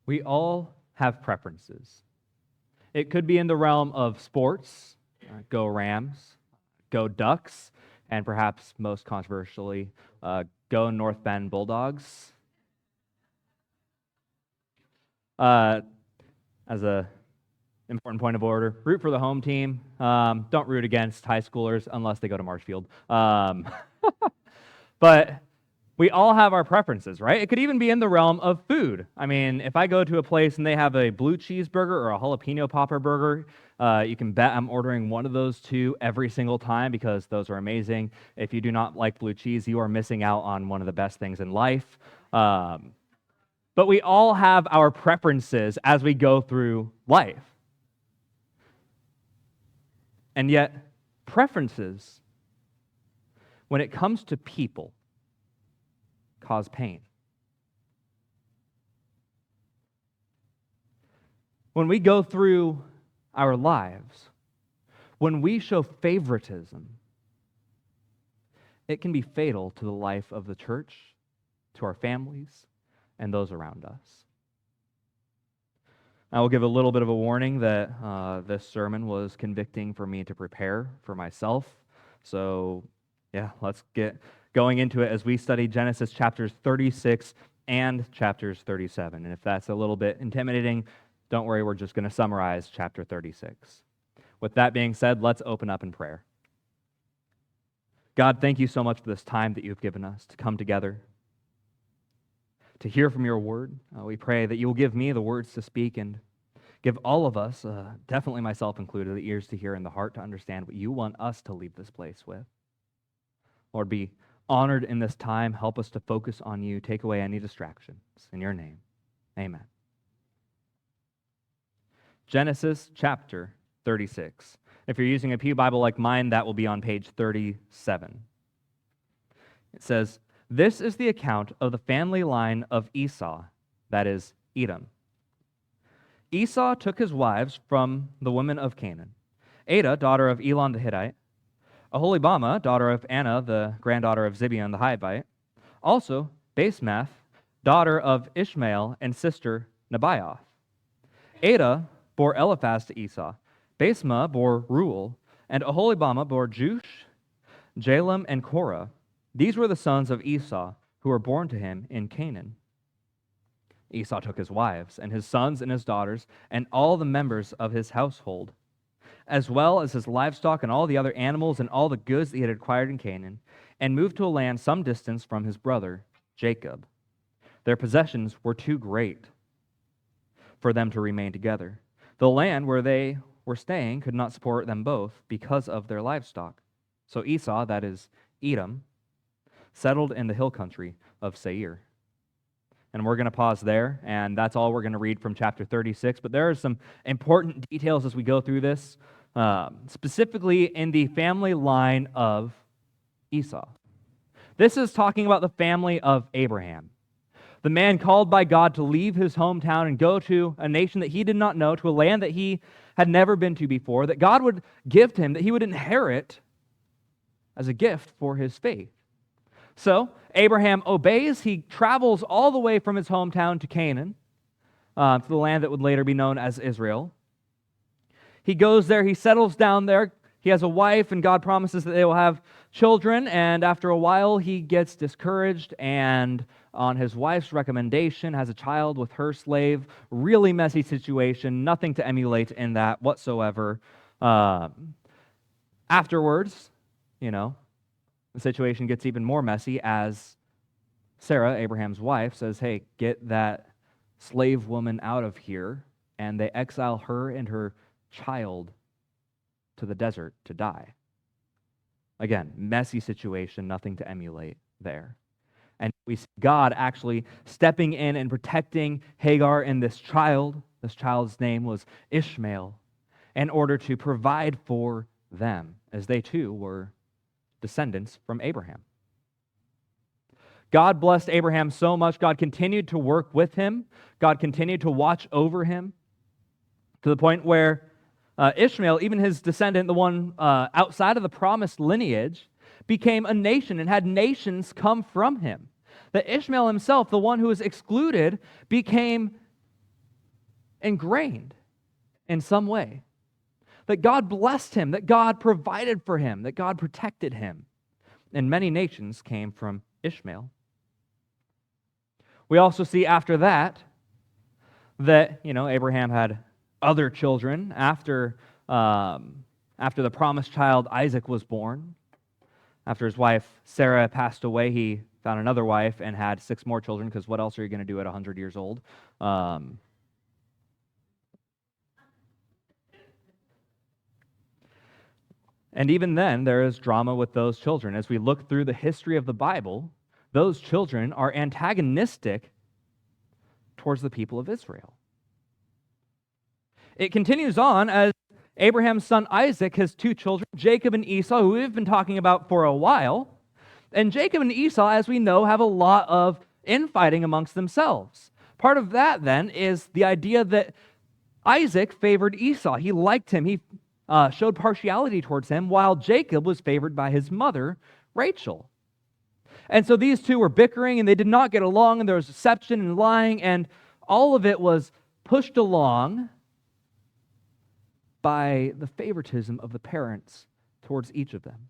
We all have preferences. It could be in the realm of sports, go Rams, go Ducks, and perhaps most controversially, go North Bend Bulldogs. As a important point of order, root for the home team. Don't root against high schoolers unless they go to Marshfield. But we all have our preferences, right? It could even be in the realm of food. I mean, if I go to a place and they have a blue cheeseburger or a jalapeno popper burger, you can bet I'm ordering one of those two every single time because those are amazing. If you do not like blue cheese, you are missing out on one of the best things in life. But we all have our preferences as we go through life. And yet, preferences, when it comes to people, cause pain. When we go through our lives, when we show favoritism, it can be fatal to the life of the church, to our families, and those around us. I will give a little bit of a warning that this sermon was convicting for me to prepare for myself. So, yeah, let's get going into it as we study Genesis chapters 36 and chapters 37. And if that's a little bit intimidating, don't worry, we're just going to summarize chapter 36. With that being said, let's open up in prayer. God, thank you so much for this time that you've given us to come together, to hear from your word. We pray that you will give me the words to speak and give all of us, definitely myself included, the ears to hear and the heart to understand what you want us to leave this place with. Lord, be honored in this time. Help us to focus on you. Take away any distractions. In your name, amen. Genesis chapter 36. If you're using a Pew Bible like mine, that will be on page 37. It says, "This is the account of the family line of Esau, that is, Edom. Esau took his wives from the women of Canaan. Adah, daughter of Elon the Hittite, Aholibama, daughter of Anna, the granddaughter of Zibeon the Hivite, also Basemath, daughter of Ishmael and sister Nebaioth. Adah bore Eliphaz to Esau. Basemath bore Reuel, and Aholibama bore Jush, Jalem, and Korah. These were the sons of Esau who were born to him in Canaan. Esau took his wives and his sons and his daughters and all the members of his household, as well as his livestock and all the other animals and all the goods that he had acquired in Canaan, and moved to a land some distance from his brother Jacob. Their possessions were too great for them to remain together. The land where they were staying could not support them both because of their livestock. So Esau, that is Edom, settled in the hill country of Seir." And we're going to pause there, and that's all we're going to read from chapter 36. But there are some important details as we go through this, specifically in the family line of Esau. This is talking about the family of Abraham, the man called by God to leave his hometown and go to a nation that he did not know, to a land that he had never been to before, that God would give to him, that he would inherit as a gift for his faith. So Abraham obeys. He travels all the way from his hometown to Canaan, to the land that would later be known as Israel. He goes there. He settles down there. He has a wife, and God promises that they will have children. And after a while, he gets discouraged, and on his wife's recommendation, has a child with her slave. Really messy situation. Nothing to emulate in that whatsoever. Afterwards, the situation gets even more messy as Sarah, Abraham's wife, says, "Hey, get that slave woman out of here," and they exile her and her child to the desert to die. Again, messy situation, nothing to emulate there. And we see God actually stepping in and protecting Hagar and this child. This child's name was Ishmael, in order to provide for them, as they too were descendants from Abraham. God blessed Abraham so much. God continued to work with him. God continued to watch over him to the point where Ishmael, even his descendant, the one outside of the promised lineage, became a nation and had nations come from him. That Ishmael himself, the one who was excluded, became ingrained in some way. That God blessed him, that God provided for him, that God protected him. And many nations came from Ishmael. We also see after that, Abraham had other children after the promised child Isaac was born. After his wife Sarah passed away, he found another wife and had 6 more children, because what else are you going to do at 100 years old? And even then, there is drama with those children. As we look through the history of the Bible, those children are antagonistic towards the people of Israel. It continues on as Abraham's son Isaac has 2 children, Jacob and Esau, who we've been talking about for a while. And Jacob and Esau, as we know, have a lot of infighting amongst themselves. Part of that, then, is the idea that Isaac favored Esau. He liked him. He showed partiality towards him, while Jacob was favored by his mother, Rachel. And so these two were bickering, and they did not get along, and there was deception and lying, and all of it was pushed along by the favoritism of the parents towards each of them,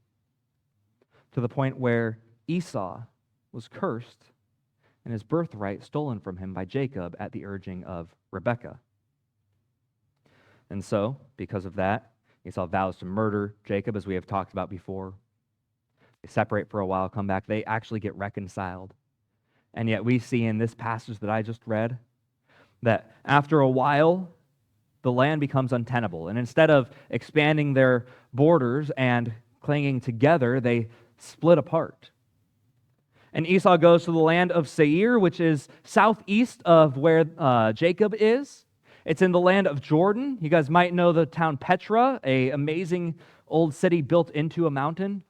to the point where Esau was cursed and his birthright stolen from him by Jacob at the urging of Rebekah. And so, because of that, Esau vows to murder Jacob, as we have talked about before. They separate for a while, come back. They actually get reconciled. And yet we see in this passage that I just read that after a while, the land becomes untenable. And instead of expanding their borders and clinging together, they split apart. And Esau goes to the land of Seir, which is southeast of where Jacob is. It's in the land of Jordan. You guys might know the town Petra, an amazing old city built into a mountain.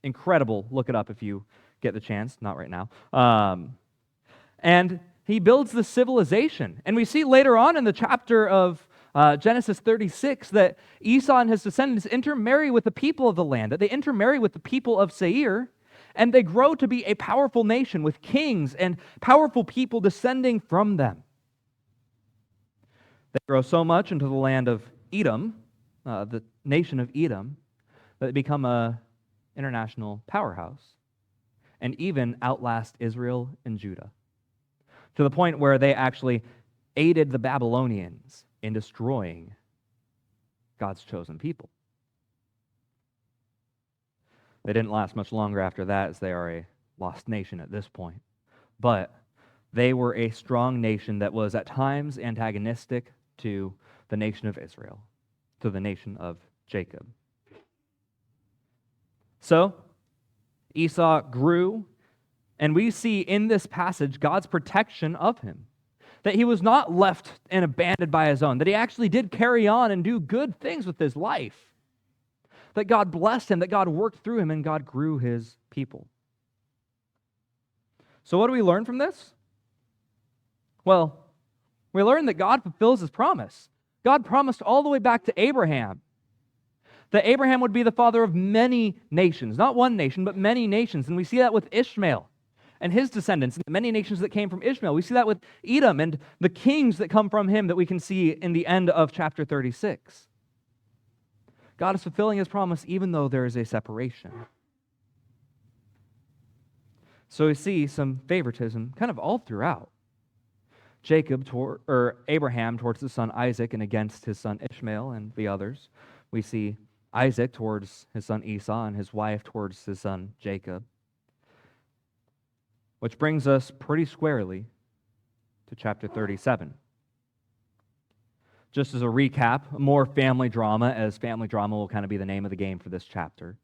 Incredible. Look it up if you get the chance. Not right now. And he builds the civilization. And we see later on in the chapter of Genesis 36 that Esau and his descendants intermarry with the people of the land, that they intermarry with the people of Seir, and they grow to be a powerful nation with kings and powerful people descending from them. They grow so much into the land of Edom, the nation of Edom, that they become an international powerhouse and even outlast Israel and Judah, to the point where they actually aided the Babylonians in destroying God's chosen people. They didn't last much longer after that, as they are a lost nation at this point. But they were a strong nation that was at times antagonistic to the nation of Israel, to the nation of Jacob. So, Esau grew, and we see in this passage God's protection of him. That he was not left and abandoned by his own, that he actually did carry on and do good things with his life. That God blessed him, that God worked through him, and God grew his people. So what do we learn from this? Well, we learn that God fulfills his promise. God promised all the way back to Abraham that Abraham would be the father of many nations, not one nation, but many nations. And we see that with Ishmael and his descendants, and the many nations that came from Ishmael. We see that with Edom and the kings that come from him that we can see in the end of chapter 36. God is fulfilling his promise even though there is a separation. So we see some favoritism kind of all throughout. Abraham towards his son Isaac and against his son Ishmael and the others. We see Isaac towards his son Esau and his wife towards his son Jacob. Which brings us pretty squarely to chapter 37. Just as a recap, more family drama, as family drama will kind of be the name of the game for this chapter.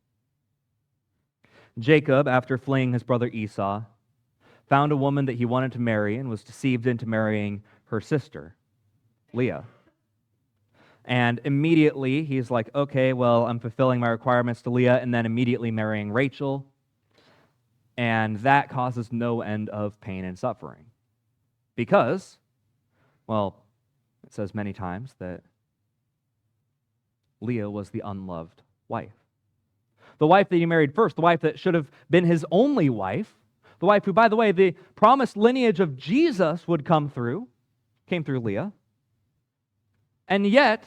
Jacob, after fleeing his brother Esau, found a woman that he wanted to marry and was deceived into marrying her sister, Leah. And immediately he's like, okay, well, I'm fulfilling my requirements to Leah, and then immediately marrying Rachel. And that causes no end of pain and suffering. Because, well, it says many times that Leah was the unloved wife. The wife that he married first, the wife that should have been his only wife, the wife who, by the way, the promised lineage of Jesus would come through, came through Leah. And yet,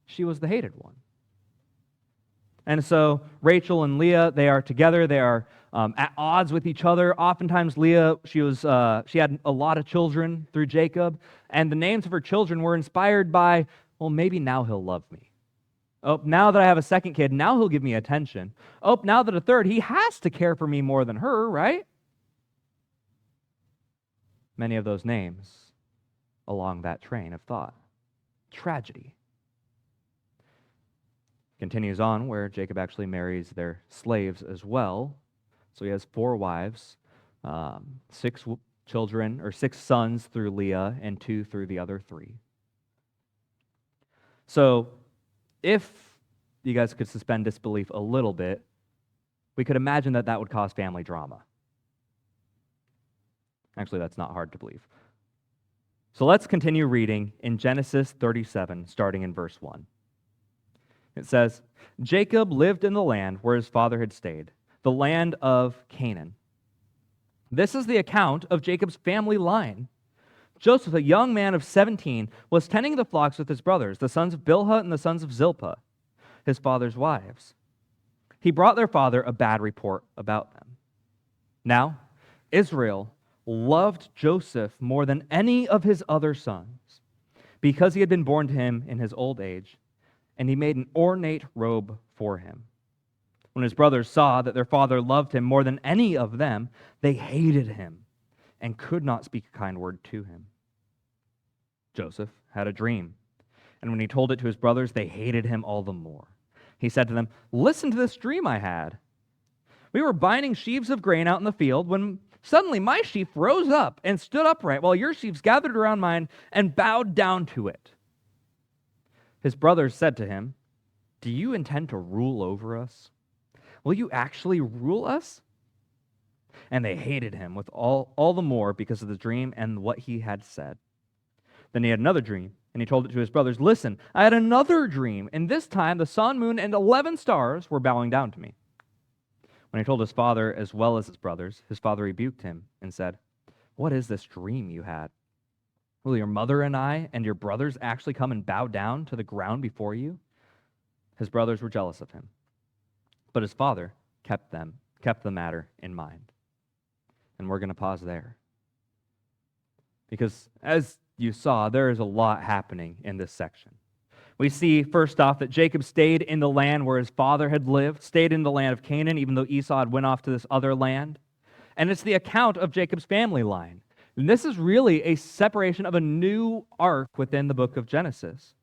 she was the hated one. And so Rachel and Leah, they are together. They are at odds with each other. Oftentimes, Leah, she had a lot of children through Jacob, and the names of her children were inspired by, well, maybe now he'll love me. Oh, now that I have a second kid, now he'll give me attention. Oh, now that a third, he has to care for me more than her, right? Many of those names along that train of thought. Tragedy. Continues on where Jacob actually marries their slaves as well. So he has 4 wives, 6 children, or 6 sons through Leah, and 2 through the other 3. So if you guys could suspend disbelief a little bit, we could imagine that that would cause family drama. Actually, that's not hard to believe. So let's continue reading in Genesis 37, starting in verse 1. It says, Jacob lived in the land where his father had stayed, the land of Canaan. This is the account of Jacob's family line. Joseph, a young man of 17, was tending the flocks with his brothers, the sons of Bilhah and the sons of Zilpah, his father's wives. He brought their father a bad report about them. Now, Israel loved Joseph more than any of his other sons, because he had been born to him in his old age, and he made an ornate robe for him. When his brothers saw that their father loved him more than any of them, they hated him and could not speak a kind word to him. Joseph had a dream, and when he told it to his brothers, they hated him all the more. He said to them, "Listen to this dream I had. We were binding sheaves of grain out in the field when suddenly my sheaf rose up and stood upright, while your sheaves gathered around mine and bowed down to it." His brothers said to him, "Do you intend to rule over us? Will you actually rule us?" And they hated him with all the more because of the dream and what he had said. Then he had another dream, and he told it to his brothers. "Listen, I had another dream, and this time the sun, moon, and 11 stars were bowing down to me." When he told his father as well as his brothers, his father rebuked him and said, "What is this dream you had? Will your mother and I and your brothers actually come and bow down to the ground before you?" His brothers were jealous of him, but his father kept the matter in mind. And we're going to pause there, because as you saw, there is a lot happening in this section. We see, first off, that Jacob stayed in the land where his father had lived, stayed in the land of Canaan, even though Esau had went off to this other land. And it's the account of Jacob's family line. And this is really a separation of a new arc within the book of Genesis.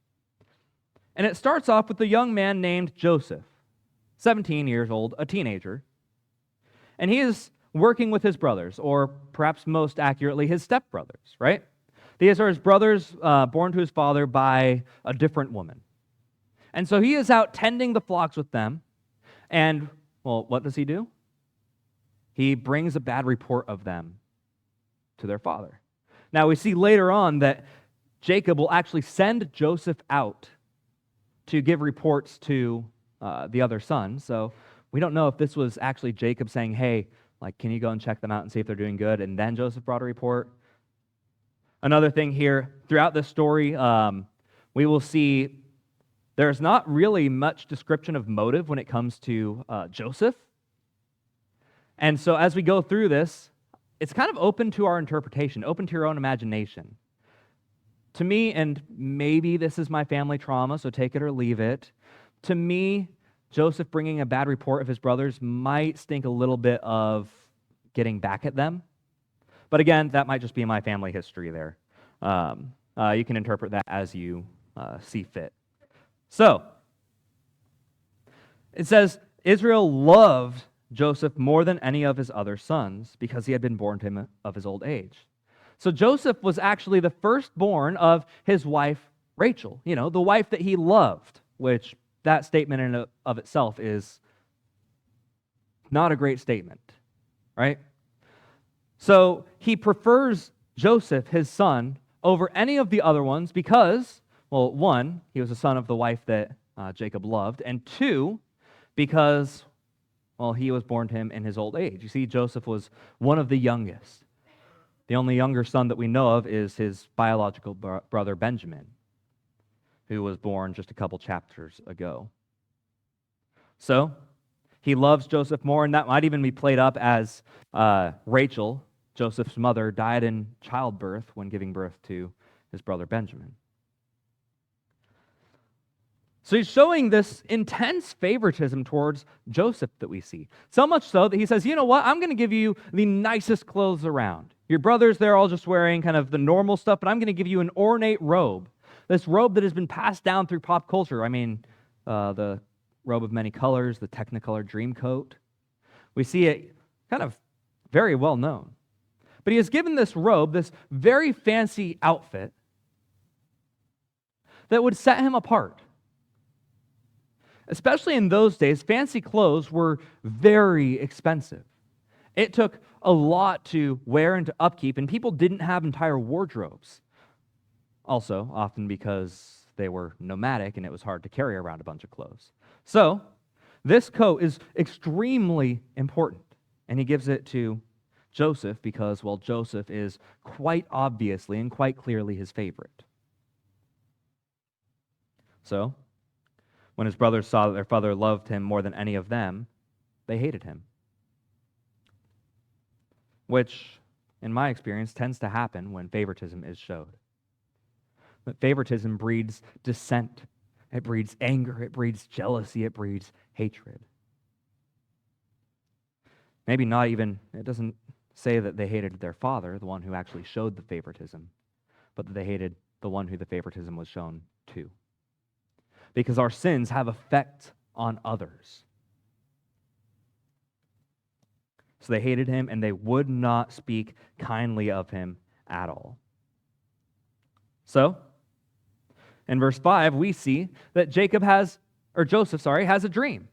And it starts off with a young man named Joseph, 17 years old, a teenager. And he is working with his brothers, or perhaps most accurately, his stepbrothers, right? These are his brothers born to his father by a different woman. And so he is out tending the flocks with them. And, well, what does he do? He brings a bad report of them to their father. Now, we see later on that Jacob will actually send Joseph out to give reports to the other sons. So we don't know if this was actually Jacob saying, "Hey, can you go and check them out and see if they're doing good?" And then Joseph brought a report. Another thing here, throughout this story, we will see there's not really much description of motive when it comes to Joseph. And so as we go through this, it's kind of open to our interpretation, open to your own imagination. To me, and maybe this is my family trauma, so take it or leave it, to me, Joseph bringing a bad report of his brothers might stink a little bit of getting back at them. But again, that might just be my family history there. You can interpret that as you see fit. So, it says, Israel loved Joseph more than any of his other sons because he had been born to him of his old age. So Joseph was actually the firstborn of his wife, Rachel, the wife that he loved, which that statement in and of itself is not a great statement, right? So he prefers Joseph, his son, over any of the other ones because, well, one, he was a son of the wife that Jacob loved, and two, because, well, he was born to him in his old age. You see, Joseph was one of the youngest. The only younger son that we know of is his biological brother Benjamin, who was born just a couple chapters ago. So, he loves Joseph more, and that might even be played up as Rachel, Joseph's mother, died in childbirth when giving birth to his brother Benjamin. So he's showing this intense favoritism towards Joseph that we see. So much so that he says, you know what, I'm going to give you the nicest clothes around. Your brothers, they're all just wearing kind of the normal stuff, but I'm going to give you an ornate robe. This robe that has been passed down through pop culture. I mean, the robe of many colors, the Technicolor dream coat. We see it kind of very well known. But he has given this robe, this very fancy outfit, that would set him apart. Especially in those days, fancy clothes were very expensive. It took a lot to wear and to upkeep, and people didn't have entire wardrobes. Also, often because they were nomadic and it was hard to carry around a bunch of clothes. So, this coat is extremely important, and he gives it to Joseph because, well, Joseph is quite obviously and quite clearly his favorite. So, when his brothers saw that their father loved him more than any of them, they hated him. Which, in my experience, tends to happen when favoritism is showed. But favoritism breeds dissent. It breeds anger. It breeds jealousy. It breeds hatred. Maybe not even, it doesn't say that they hated their father, the one who actually showed the favoritism, but that they hated the one who the favoritism was shown to. Because our sins have effect on others. So they hated him, and they would not speak kindly of him at all. So, in verse 5, we see that Joseph has a dream.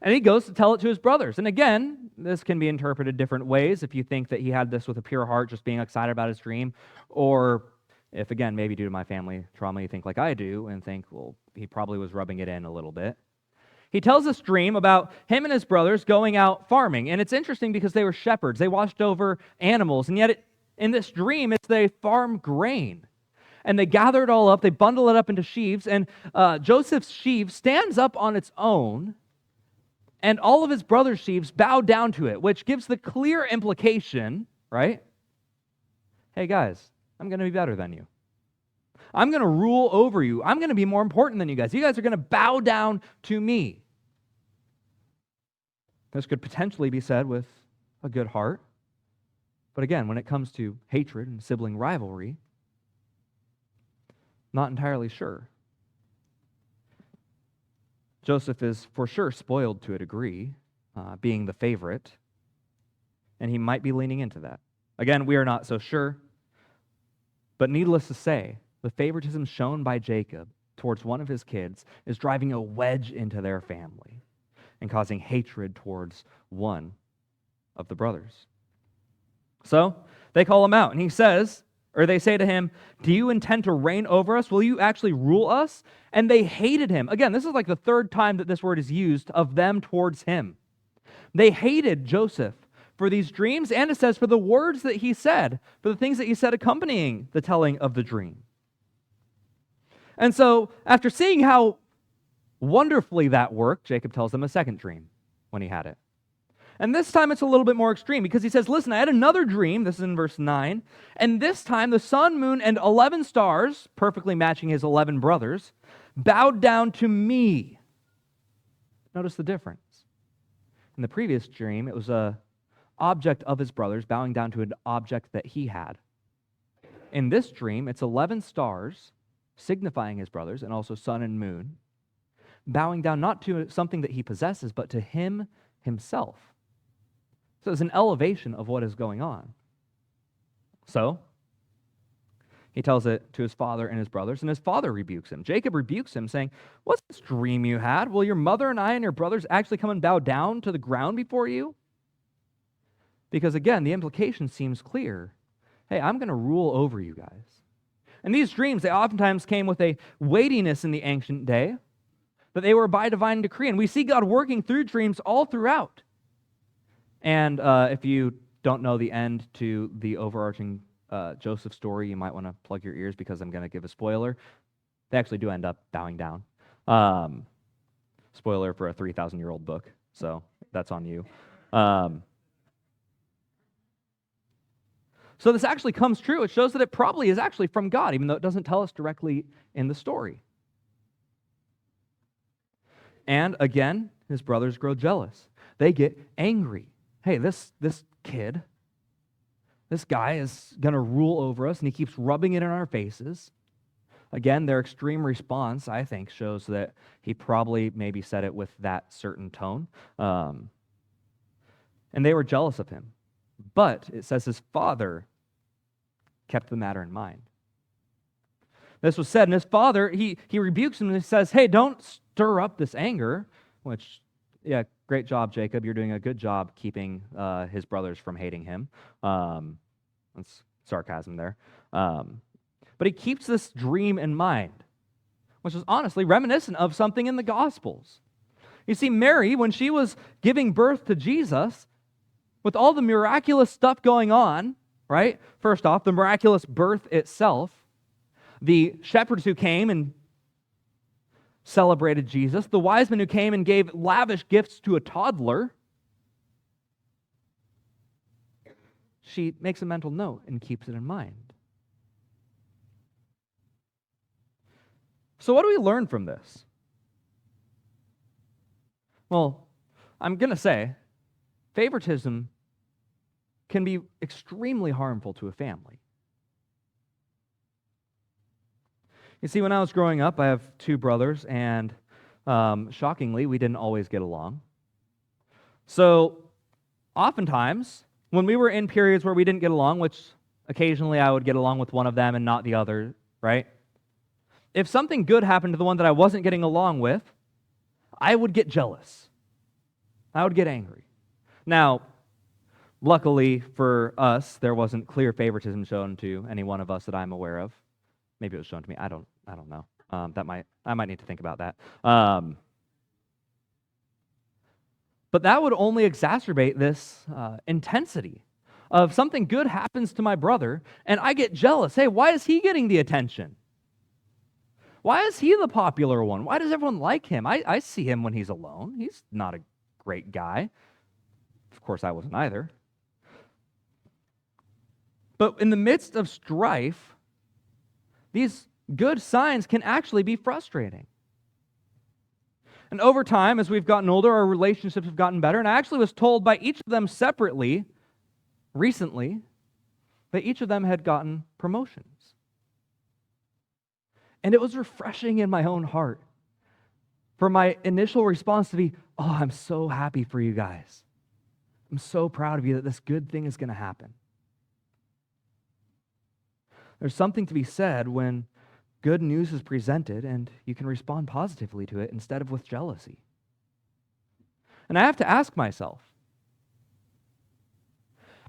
And he goes to tell it to his brothers. And again, this can be interpreted different ways if you think that he had this with a pure heart, just being excited about his dream, or if, again, maybe due to my family trauma, you think like I do and think, well, he probably was rubbing it in a little bit. He tells this dream about him and his brothers going out farming. And it's interesting because they were shepherds. They watched over animals. And yet in this dream, it's they farm grain. And they gather it all up. They bundle it up into sheaves. And Joseph's sheaf stands up on its own. And all of his brothers' sheaves bow down to it, which gives the clear implication, right? Hey, guys, I'm going to be better than you. I'm going to rule over you. I'm going to be more important than you guys. You guys are going to bow down to me. This could potentially be said with a good heart. But again, when it comes to hatred and sibling rivalry, not entirely sure. Joseph is for sure spoiled to a degree, being the favorite, and he might be leaning into that. Again, we are not so sure, but needless to say, the favoritism shown by Jacob towards one of his kids is driving a wedge into their family and causing hatred towards one of the brothers. So they call him out, and they say to him, "Do you intend to reign over us? Will you actually rule us?" And they hated him. Again, this is like the third time that this word is used of them towards him. They hated Joseph for these dreams, and it says for the words that he said, for the things that he said accompanying the telling of the dream. And so, after seeing how wonderfully that worked, Jacob tells them a second dream when he had it. And this time it's a little bit more extreme because he says, listen, I had another dream, this is in verse 9, and this time the sun, moon, and 11 stars, perfectly matching his 11 brothers, bowed down to me. Notice the difference. In the previous dream, it was an object of his brothers bowing down to an object that he had. In this dream, it's 11 stars, signifying his brothers, and also sun and moon, bowing down not to something that he possesses, but to him himself. So it's an elevation of what is going on. So, he tells it to his father and his brothers, and his father rebukes him. Jacob rebukes him, saying, "What's this dream you had? Will your mother and I and your brothers actually come and bow down to the ground before you?" Because again, the implication seems clear. Hey, I'm going to rule over you guys. And these dreams, they oftentimes came with a weightiness in the ancient day, but they were by divine decree. And we see God working through dreams all throughout. And if you don't know the end to the overarching Joseph story, you might want to plug your ears because I'm going to give a spoiler. They actually do end up bowing down. Spoiler for a 3,000-year-old book, so that's on you. So this actually comes true. It shows that it probably is actually from God, even though it doesn't tell us directly in the story. And again, his brothers grow jealous. They get angry. Hey, this kid, this guy is going to rule over us, and he keeps rubbing it in our faces. Again, their extreme response, I think, shows that he probably maybe said it with that certain tone. And they were jealous of him. But it says his father kept the matter in mind. This was said, and his father, he rebukes him and he says, hey, don't stir up this anger, which, yeah, great job, Jacob. You're doing a good job keeping his brothers from hating him. That's sarcasm there. But he keeps this dream in mind, which is honestly reminiscent of something in the Gospels. You see, Mary, when she was giving birth to Jesus, with all the miraculous stuff going on, right? First off, the miraculous birth itself, the shepherds who came and celebrated Jesus, the wise men who came and gave lavish gifts to a toddler, she makes a mental note and keeps it in mind. So what do we learn from this? Well, I'm going to say, favoritism can be extremely harmful to a family. You see, when I was growing up, I have two brothers, and shockingly, we didn't always get along. So oftentimes, when we were in periods where we didn't get along, which occasionally I would get along with one of them and not the other, right? If something good happened to the one that I wasn't getting along with, I would get jealous. I would get angry. Now, luckily for us, there wasn't clear favoritism shown to any one of us that I'm aware of. Maybe it was shown to me. I don't know. I might need to think about that. But that would only exacerbate this intensity of something good happens to my brother, and I get jealous. Hey, why is he getting the attention? Why is he the popular one? Why does everyone like him? I see him when he's alone. He's not a great guy. Of course, I wasn't either. But in the midst of strife, these good signs can actually be frustrating. And over time, as we've gotten older, our relationships have gotten better. And I actually was told by each of them separately, recently, that each of them had gotten promotions. And it was refreshing in my own heart for my initial response to be, oh, I'm so happy for you guys. I'm so proud of you that this good thing is going to happen. There's something to be said when good news is presented and you can respond positively to it instead of with jealousy. And I have to ask myself,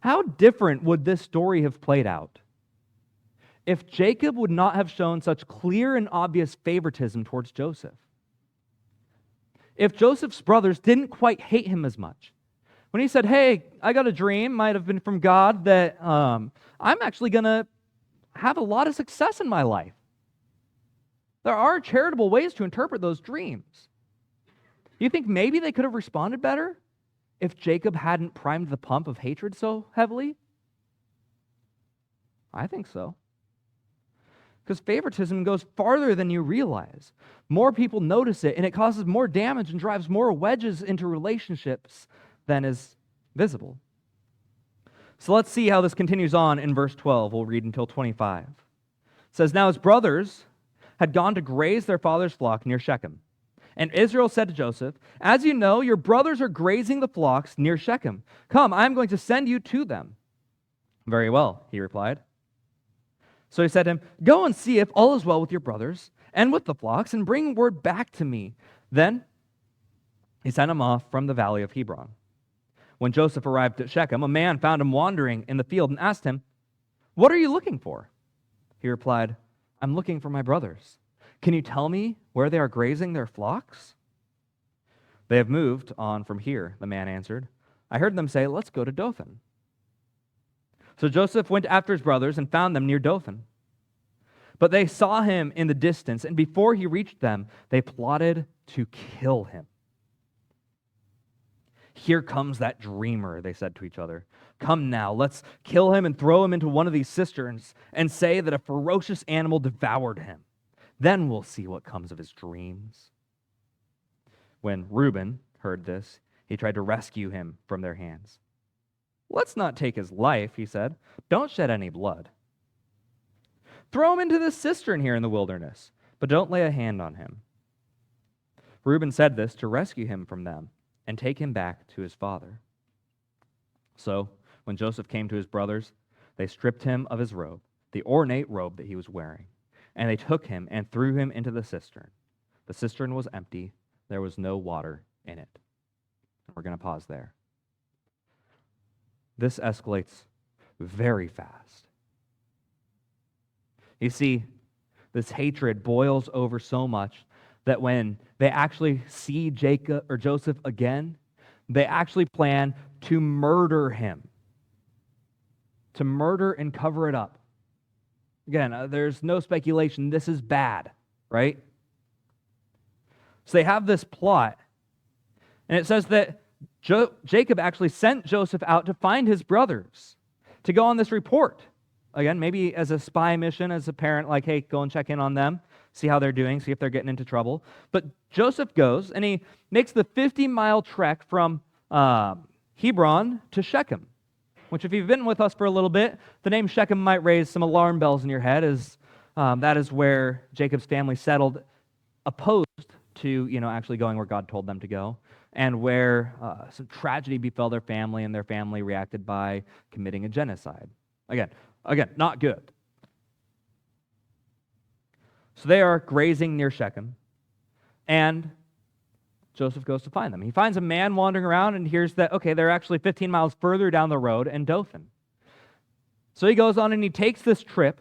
how different would this story have played out if Jacob would not have shown such clear and obvious favoritism towards Joseph? If Joseph's brothers didn't quite hate him as much. When he said, hey, I got a dream, might have been from God, that I'm actually going to have a lot of success in my life. There are charitable ways to interpret those dreams. Do you think maybe they could have responded better if Jacob hadn't primed the pump of hatred so heavily? I think so. Because favoritism goes farther than you realize. More people notice it, and it causes more damage and drives more wedges into relationships than is visible. So let's see how this continues on in verse 12. We'll read until 25. It says, now his brothers had gone to graze their father's flock near Shechem. And Israel said to Joseph, as you know, your brothers are grazing the flocks near Shechem. Come, I'm going to send you to them. Very well, he replied. So he said to him, go and see if all is well with your brothers and with the flocks, and bring word back to me. Then he sent him off from the valley of Hebron. When Joseph arrived at Shechem, a man found him wandering in the field and asked him, what are you looking for? He replied, I'm looking for my brothers. Can you tell me where they are grazing their flocks? They have moved on from here, the man answered. I heard them say, let's go to Dothan. So Joseph went after his brothers and found them near Dothan. But they saw him in the distance, and before he reached them, they plotted to kill him. "Here comes that dreamer," they said to each other. "Come now, let's kill him and throw him into one of these cisterns and say that a ferocious animal devoured him. Then we'll see what comes of his dreams." When Reuben heard this, he tried to rescue him from their hands. "Let's not take his life," he said. "Don't shed any blood. Throw him into this cistern here in the wilderness, but don't lay a hand on him." Reuben said this to rescue him from them and take him back to his father. So when Joseph came to his brothers, they stripped him of his robe, the ornate robe that he was wearing, and they took him and threw him into the cistern. The cistern was empty. There was no water in it. We're going to pause there. This escalates very fast. You see, this hatred boils over so much that when they actually see Jacob or Joseph again, they actually plan to murder him, to murder and cover it up. Again, there's no speculation. This is bad, right? So they have this plot, and it says that Jacob actually sent Joseph out to find his brothers, to go on this report. Again, maybe as a spy mission, as a parent, like, hey, go and check in on them, see how they're doing, see if they're getting into trouble. But Joseph goes, and he makes the 50-mile trek from Hebron to Shechem, which if you've been with us for a little bit, the name Shechem might raise some alarm bells in your head, as that is where Jacob's family settled, opposed to actually going where God told them to go, and where some tragedy befell their family, and their family reacted by committing a genocide. Again, not good. So they are grazing near Shechem, and Joseph goes to find them. He finds a man wandering around and hears that, okay, they're actually 15 miles further down the road in Dothan. So he goes on and he takes this trip,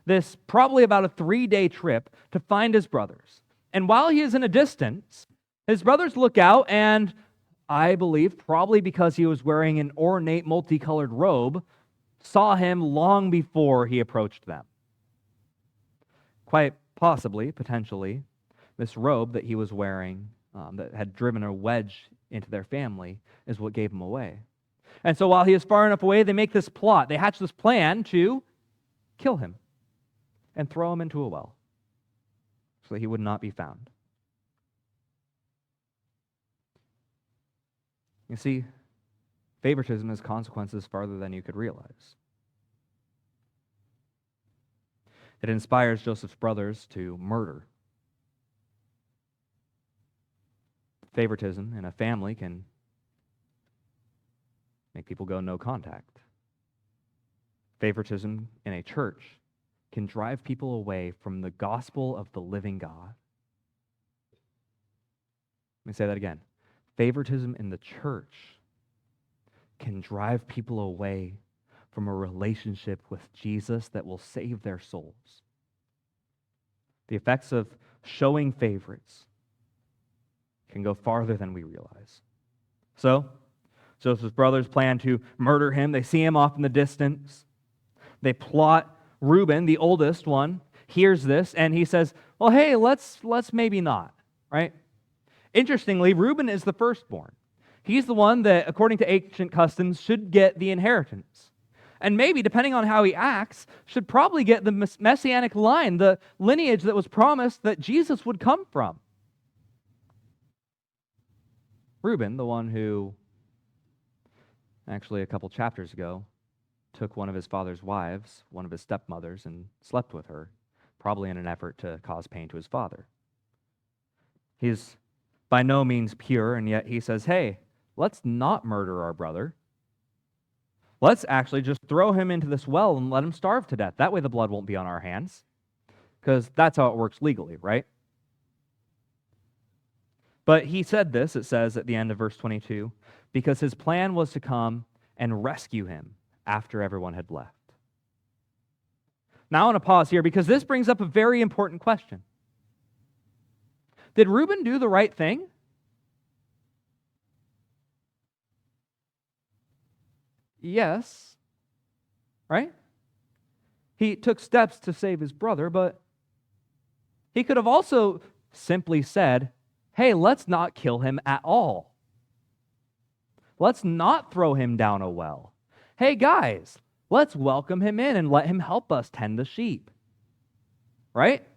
this probably about a 3-day trip, to find his brothers. And while he is in a distance, his brothers look out, and I believe, probably because he was wearing an ornate multicolored robe, saw him long before he approached them. Quite possibly, potentially, this robe that he was wearing that had driven a wedge into their family is what gave him away. And so while he is far enough away, they make this plot. They hatch this plan to kill him and throw him into a well so that he would not be found. You see, favoritism has consequences farther than you could realize. It inspires Joseph's brothers to murder. Favoritism in a family can make people go no contact. Favoritism in a church can drive people away from the gospel of the living God. Let me say that again. Favoritism in the church can drive people away from a relationship with Jesus that will save their souls. The effects of showing favorites can go farther than we realize. So, Joseph's brothers plan to murder him. They see him off in the distance. They plot. Reuben, the oldest one, hears this, and he says, well, hey, let's maybe not, right? Interestingly, Reuben is the firstborn. He's the one that, according to ancient customs, should get the inheritance. And maybe, depending on how he acts, should probably get the messianic line, the lineage that was promised that Jesus would come from. Reuben, the one who, actually a couple chapters ago, took one of his father's wives, one of his stepmothers, and slept with her, probably in an effort to cause pain to his father. He's by no means pure, and yet he says, hey, let's not murder our brother. Let's actually just throw him into this well and let him starve to death. That way the blood won't be on our hands, because that's how it works legally, right? But he said this, it says at the end of verse 22, because his plan was to come and rescue him after everyone had left. Now I want to pause here because this brings up a very important question. Did Reuben do the right thing? Yes. right? He took steps to save his brother, but he could have also simply said, hey, let's not kill him at all. Let's not throw him down a well. Hey, guys, let's welcome him in and let him help us tend the sheep. Right?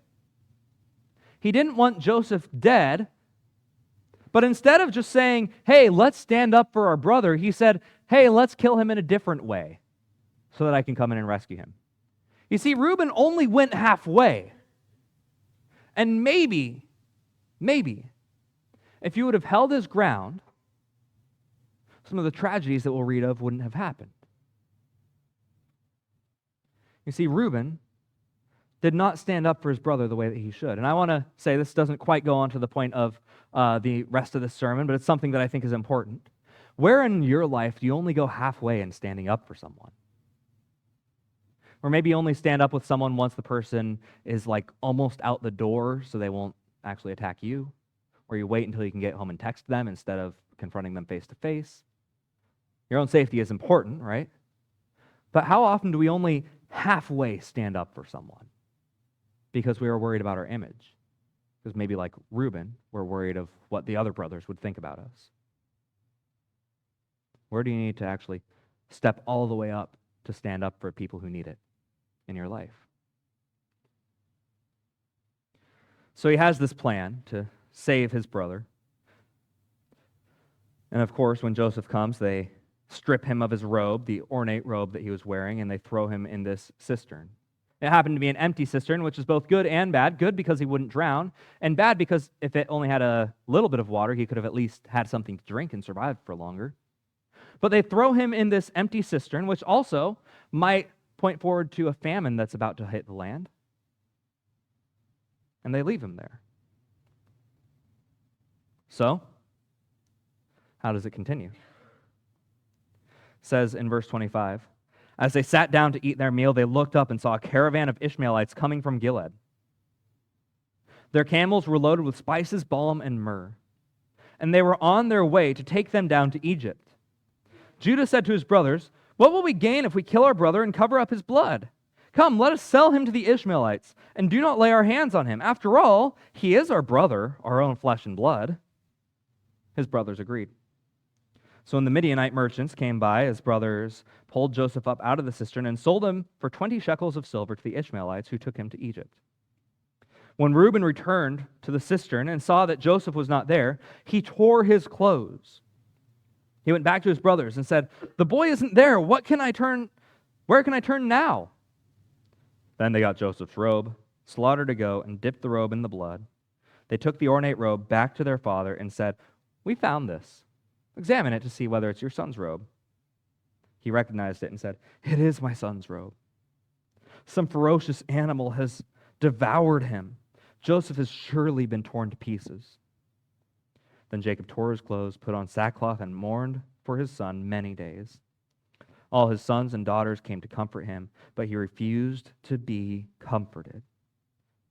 He didn't want Joseph dead, but instead of just saying, hey, let's stand up for our brother, he said, hey, let's kill him in a different way so that I can come in and rescue him. You see, Reuben only went halfway. And maybe, if you would have held his ground, some of the tragedies that we'll read of wouldn't have happened. You see, Reuben did not stand up for his brother the way that he should. And I want to say this doesn't quite go on to the point of the rest of this sermon, but it's something that I think is important. Where in your life do you only go halfway in standing up for someone? Or maybe you only stand up with someone once the person is like almost out the door so they won't actually attack you. Or you wait until you can get home and text them instead of confronting them face to face. Your own safety is important, right? But how often do we only halfway stand up for someone? Because we are worried about our image. Because maybe like Reuben, we're worried of what the other brothers would think about us. Where do you need to actually step all the way up to stand up for people who need it in your life? So he has this plan to save his brother. And of course, when Joseph comes, they strip him of his robe, the ornate robe that he was wearing, and they throw him in this cistern. It happened to be an empty cistern, which is both good and bad. Good because he wouldn't drown, and bad because if it only had a little bit of water, he could have at least had something to drink and survived for longer. But they throw him in this empty cistern, which also might point forward to a famine that's about to hit the land. And they leave him there. So, how does it continue? It says in verse 25, as they sat down to eat their meal, they looked up and saw a caravan of Ishmaelites coming from Gilead. Their camels were loaded with spices, balm, and myrrh, and they were on their way to take them down to Egypt. Judah said to his brothers, what will we gain if we kill our brother and cover up his blood? Come, let us sell him to the Ishmaelites, and do not lay our hands on him. After all, he is our brother, our own flesh and blood. His brothers agreed. So when the Midianite merchants came by, his brothers pulled Joseph up out of the cistern and sold him for 20 shekels of silver to the Ishmaelites who took him to Egypt. When Reuben returned to the cistern and saw that Joseph was not there, he tore his clothes. He went back to his brothers and said, the boy isn't there. Where can I turn now? Then they got Joseph's robe, slaughtered a goat, and dipped the robe in the blood. They took the ornate robe back to their father and said, we found this. Examine it to see whether it's your son's robe. He recognized it and said, it is my son's robe. Some ferocious animal has devoured him. Joseph has surely been torn to pieces. Then Jacob tore his clothes, put on sackcloth, and mourned for his son many days. All his sons and daughters came to comfort him, but he refused to be comforted.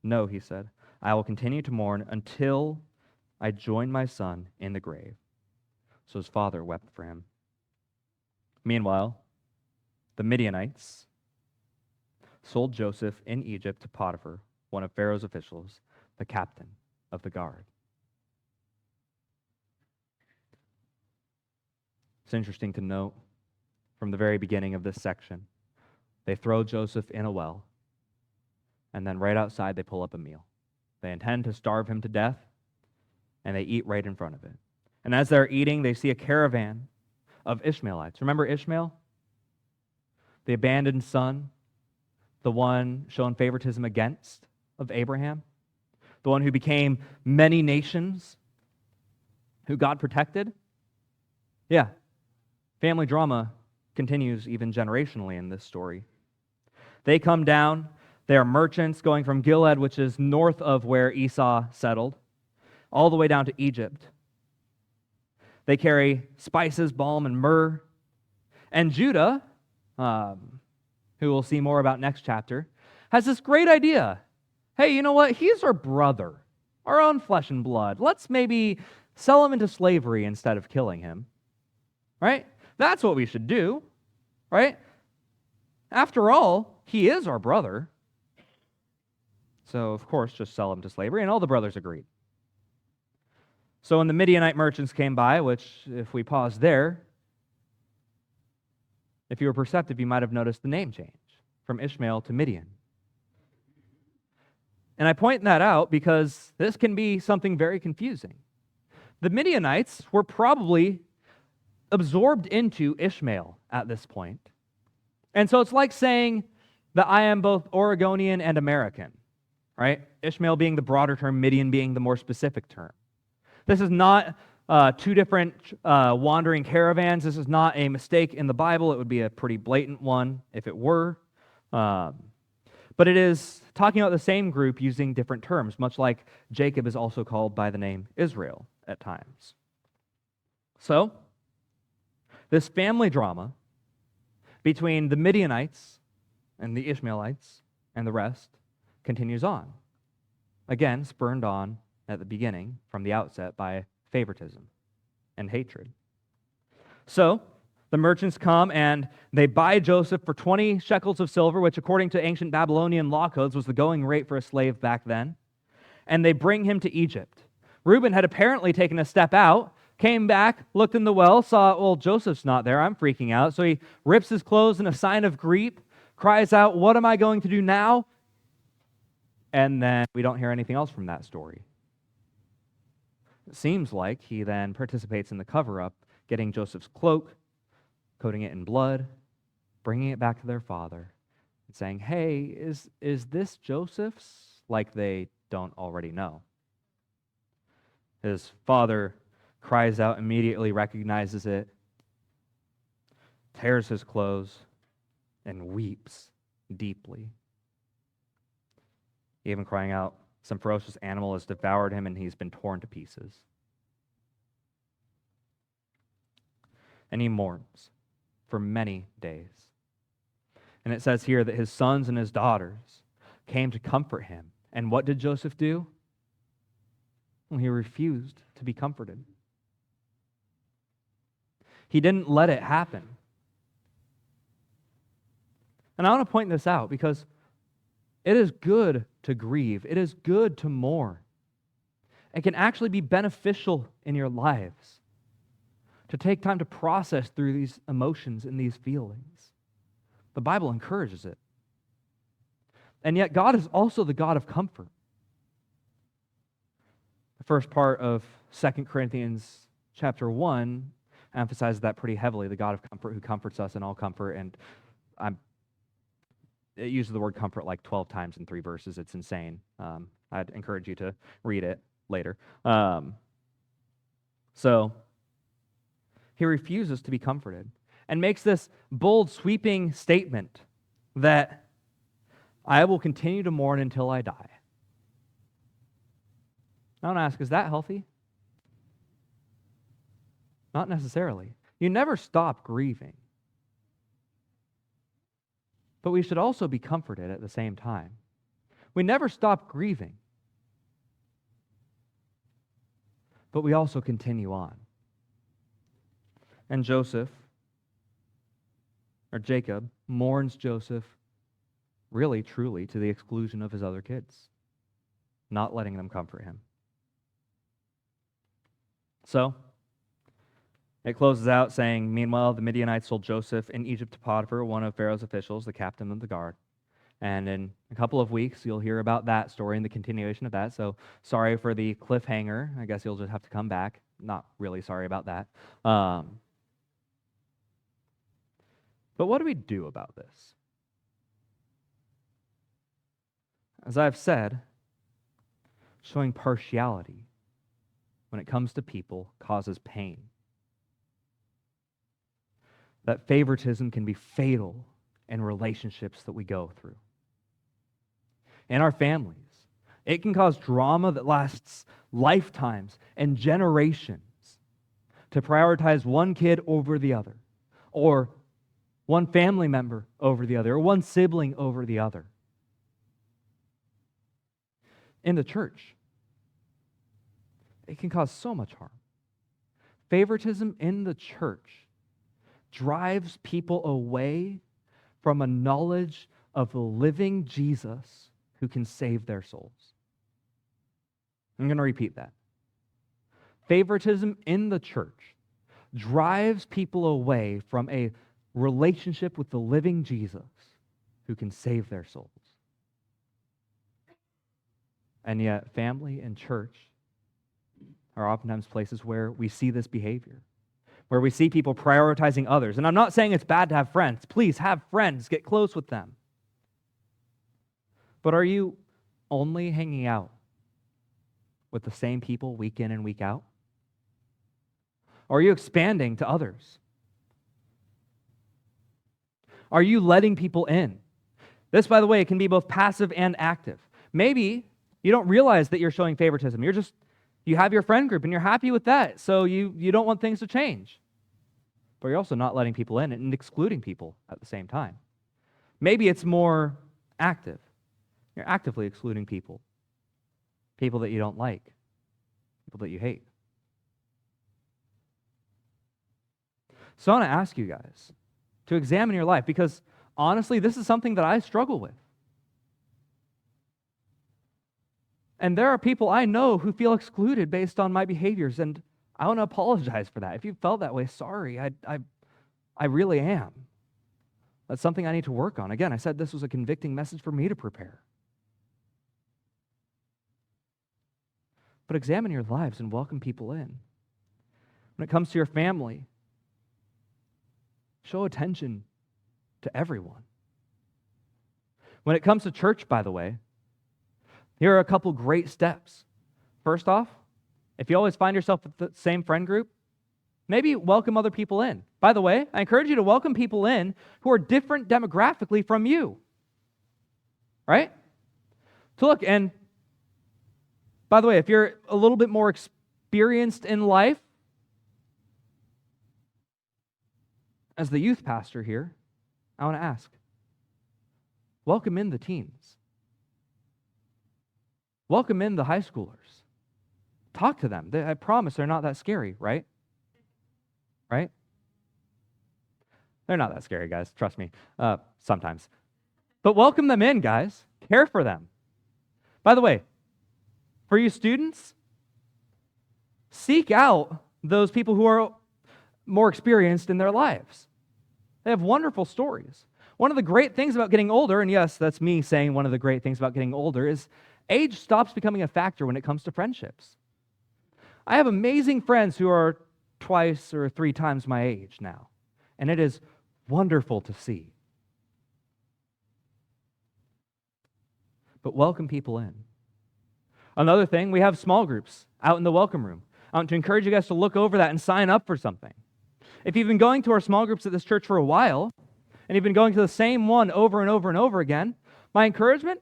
No, he said, I will continue to mourn until I join my son in the grave. So his father wept for him. Meanwhile, the Midianites sold Joseph in Egypt to Potiphar, one of Pharaoh's officials, the captain of the guard. It's interesting to note from the very beginning of this section, they throw Joseph in a well, and then right outside they pull up a meal. They intend to starve him to death, and they eat right in front of it. And as they're eating, they see a caravan of Ishmaelites. Remember Ishmael? The abandoned son, the one shown favoritism against of Abraham, the one who became many nations, who God protected. Yeah, family drama continues even generationally in this story. They come down. They are merchants going from Gilead, which is north of where Esau settled, all the way down to Egypt. They carry spices, balm, and myrrh. And Judah, who we'll see more about next chapter, has this great idea. Hey, you know what? He's our brother, our own flesh and blood. Let's maybe sell him into slavery instead of killing him. Right? That's what we should do. Right? After all, he is our brother. So, of course, just sell him to slavery. And all the brothers agreed. So when the Midianite merchants came by, which, if we pause there, if you were perceptive, you might have noticed the name change from Ishmael to Midian. And I point that out because this can be something very confusing. The Midianites were probably absorbed into Ishmael at this point. And so it's like saying that I am both Oregonian and American, right? Ishmael being the broader term, Midian being the more specific term. This is not two different wandering caravans. This is not a mistake in the Bible. It would be a pretty blatant one if it were. But it is talking about the same group using different terms, much like Jacob is also called by the name Israel at times. So, this family drama between the Midianites and the Ishmaelites and the rest continues on. Again, spurned on at the beginning, from the outset, by favoritism and hatred. So, the merchants come and they buy Joseph for 20 shekels of silver, which according to ancient Babylonian law codes was the going rate for a slave back then, and they bring him to Egypt. Reuben had apparently taken a step out, came back, looked in the well, saw, well, Joseph's not there, I'm freaking out, so he rips his clothes in a sign of grief, cries out, what am I going to do now? And then we don't hear anything else from that story. It seems like he then participates in the cover-up, getting Joseph's cloak, coating it in blood, bringing it back to their father, and saying, hey, is this Joseph's? Like they don't already know. His father cries out, immediately recognizes it, tears his clothes, and weeps deeply. Even crying out, some ferocious animal has devoured him and he's been torn to pieces. And he mourns for many days. And it says here that his sons and his daughters came to comfort him. And what did Joseph do? Well, he refused to be comforted. He didn't let it happen. And I want to point this out because it is good to grieve. It is good to mourn. It can actually be beneficial in your lives to take time to process through these emotions and these feelings. The Bible encourages it. And yet God is also the God of comfort. The first part of 2 Corinthians chapter 1 emphasizes that pretty heavily, the God of comfort who comforts us in all comfort. And it uses the word comfort like 12 times in 3 verses. It's insane. I'd encourage you to read it later. So he refuses to be comforted and makes this bold, sweeping statement that I will continue to mourn until I die. I want to ask, is that healthy? Not necessarily. You never stop grieving. But we should also be comforted at the same time. We never stop grieving. But we also continue on. And Jacob, mourns Joseph really, truly, to the exclusion of his other kids, not letting them comfort him. So, it closes out saying, meanwhile, the Midianites sold Joseph in Egypt to Potiphar, one of Pharaoh's officials, the captain of the guard. And in a couple of weeks, you'll hear about that story and the continuation of that. So sorry for the cliffhanger. I guess you'll just have to come back. Not really sorry about that. But what do we do about this? As I've said, showing partiality when it comes to people causes pain. That favoritism can be fatal in relationships that we go through. In our families, it can cause drama that lasts lifetimes and generations to prioritize one kid over the other, or one family member over the other, or one sibling over the other. In the church, it can cause so much harm. Favoritism in the church drives people away from a knowledge of the living Jesus who can save their souls. I'm going to repeat that. Favoritism in the church drives people away from a relationship with the living Jesus who can save their souls. And yet, family and church are oftentimes places where we see this behavior, where we see people prioritizing others. And I'm not saying it's bad to have friends. Please have friends, get close with them. But are you only hanging out with the same people week in and week out? Or are you expanding to others? Are you letting people in? This, by the way, can be both passive and active. Maybe you don't realize that you're showing favoritism. You have your friend group and you're happy with that, so you don't want things to change. But you're also not letting people in and excluding people at the same time. Maybe it's more active. You're actively excluding people. People that you don't like. People that you hate. So I want to ask you guys to examine your life, because honestly, this is something that I struggle with. And there are people I know who feel excluded based on my behaviors, and I want to apologize for that. If you felt that way, sorry. I really am. That's something I need to work on. Again, I said this was a convicting message for me to prepare. But examine your lives and welcome people in. When it comes to your family, show attention to everyone. When it comes to church, by the way, here are a couple great steps. First off, if you always find yourself with the same friend group, maybe welcome other people in. By the way, I encourage you to welcome people in who are different demographically from you. Right? So look, and by the way, if you're a little bit more experienced in life, as the youth pastor here, I want to ask, welcome in the teens. Welcome in the high schoolers. Talk to them. I promise they're not that scary, right? Right? They're not that scary, guys. Trust me. Sometimes. But welcome them in, guys. Care for them. By the way, for you students, seek out those people who are more experienced in their lives. They have wonderful stories. One of the great things about getting older, and yes, that's me saying one of the great things about getting older, is age stops becoming a factor when it comes to friendships. I have amazing friends who are twice or 3 times my age now, and it is wonderful to see. But welcome people in. Another thing, we have small groups out in the welcome room. I want to encourage you guys to look over that and sign up for something. If you've been going to our small groups at this church for a while, and you've been going to the same one over and over and over again, my encouragement,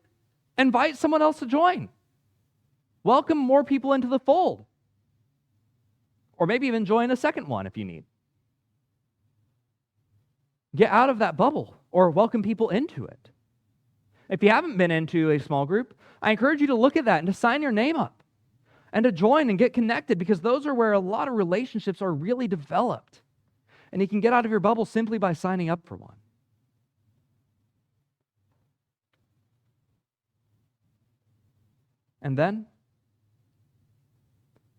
invite someone else to join. Welcome more people into the fold. Or maybe even join a second one if you need. Get out of that bubble or welcome people into it. If you haven't been into a small group, I encourage you to look at that and to sign your name up and to join and get connected, because those are where a lot of relationships are really developed. And you can get out of your bubble simply by signing up for one. And then,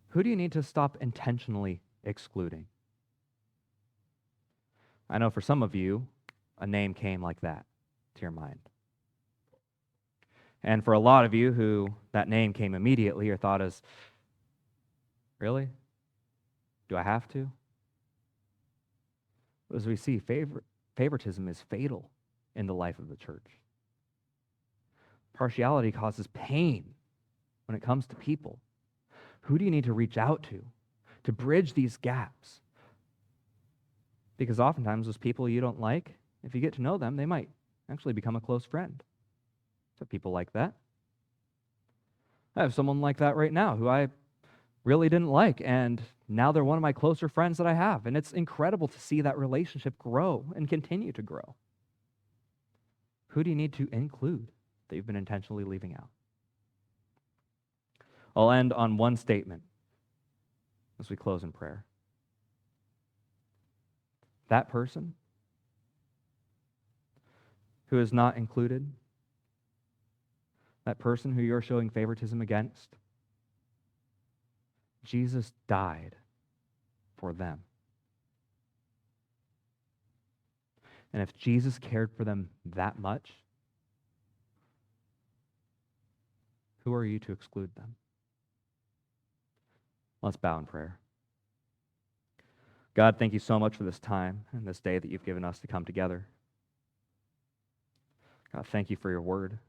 who do you need to stop intentionally excluding? I know for some of you, a name came like that to your mind. And for a lot of you who that name came immediately, your thought is, really? Do I have to? As we see, favoritism is fatal in the life of the church. Partiality causes pain when it comes to people. Who do you need to reach out to bridge these gaps? Because oftentimes those people you don't like, if you get to know them, they might actually become a close friend. So people like that. I have someone like that right now who I really didn't like, and now they're one of my closer friends that I have, and it's incredible to see that relationship grow and continue to grow. Who do you need to include that you've been intentionally leaving out? I'll end on one statement as we close in prayer. That person who is not included, that person who you're showing favoritism against, Jesus died for them. And if Jesus cared for them that much, who are you to exclude them? Let's bow in prayer. God, thank you so much for this time and this day that you've given us to come together. God, thank you for your word,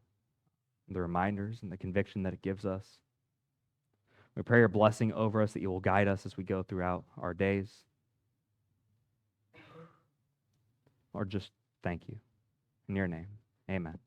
the reminders and the conviction that it gives us. We pray your blessing over us, that you will guide us as we go throughout our days. Lord, just thank you. In your name, amen.